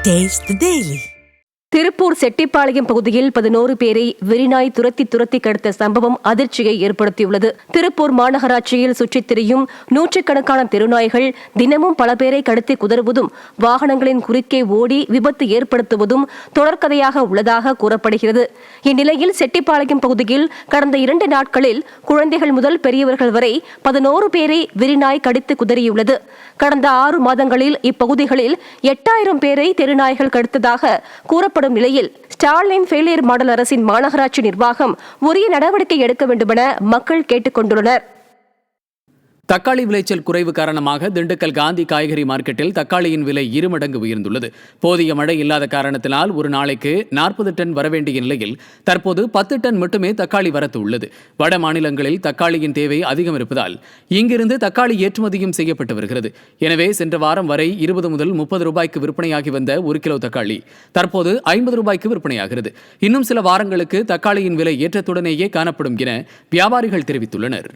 Taste the Daily. Tiruppur Chettipalayam பகுதியில் 11 பேரை வெறிநாய் துரத்தி கடத்த சம்பவம் அதிர்ச்சியை ஏற்படுத்தியுள்ளது. திருப்பூர் மாநகராட்சியில் சுற்றித் திரியும் நூற்றுக்கணக்கான தெருநாய்கள் தினமும் பல பேரை கடத்தி குதறுவதும் வாகனங்களின் குறுக்கே ஓடி விபத்து ஏற்படுத்துவதும் தொடர்கதையாக உள்ளதாக கூறப்படுகிறது. இந்நிலையில் செட்டிப்பாளையம் பகுதியில் கடந்த 2 நாட்களில் குழந்தைகள் முதல் பெரியவர்கள் வரை 11 பேரை வெறிநாய் கடித்து குதறியுள்ளது. கடந்த 6 மாதங்களில் இப்பகுதிகளில் 8000 பேரை தெருநாய்கள் கடித்ததாக கூறப்படும் நிலையில் ஸ்டாலின் ஃபெயிலியர் மாடல் அரசின் மாநகராட்சி நிர்வாகம் உரிய நடவடிக்கை எடுக்க வேண்டுமென மக்கள் கேட்டுக் கொண்டுள்ளனர். தக்காளி விளைச்சல் குறைவு காரணமாக திண்டுக்கல் காந்தி காய்கறி மார்க்கெட்டில் தக்காளியின் விலை 2 மடங்கு உயர்ந்துள்ளது. போதிய மழை இல்லாத காரணத்தினால் ஒரு நாளைக்கு 40 டன் வரவேண்டிய நிலையில் தற்போது 10 டன் மட்டுமே தக்காளி வரத்து உள்ளது. வட மாநிலங்களில் தக்காளியின் தேவை அதிகம் இருப்பதால் இங்கிருந்து தக்காளி ஏற்றுமதியும் செய்யப்பட்டு வருகிறது. எனவே சென்ற வாரம் வரை 20 முதல் 30 ரூபாய்க்கு விற்பனையாகி வந்த 1 கிலோ தக்காளி தற்போது 50 ரூபாய்க்கு விற்பனையாகிறது. இன்னும் சில வாரங்களுக்கு தக்காளியின் விலை ஏற்றத்துடனேயே காணப்படும் என வியாபாரிகள் தெரிவித்துள்ளனர்.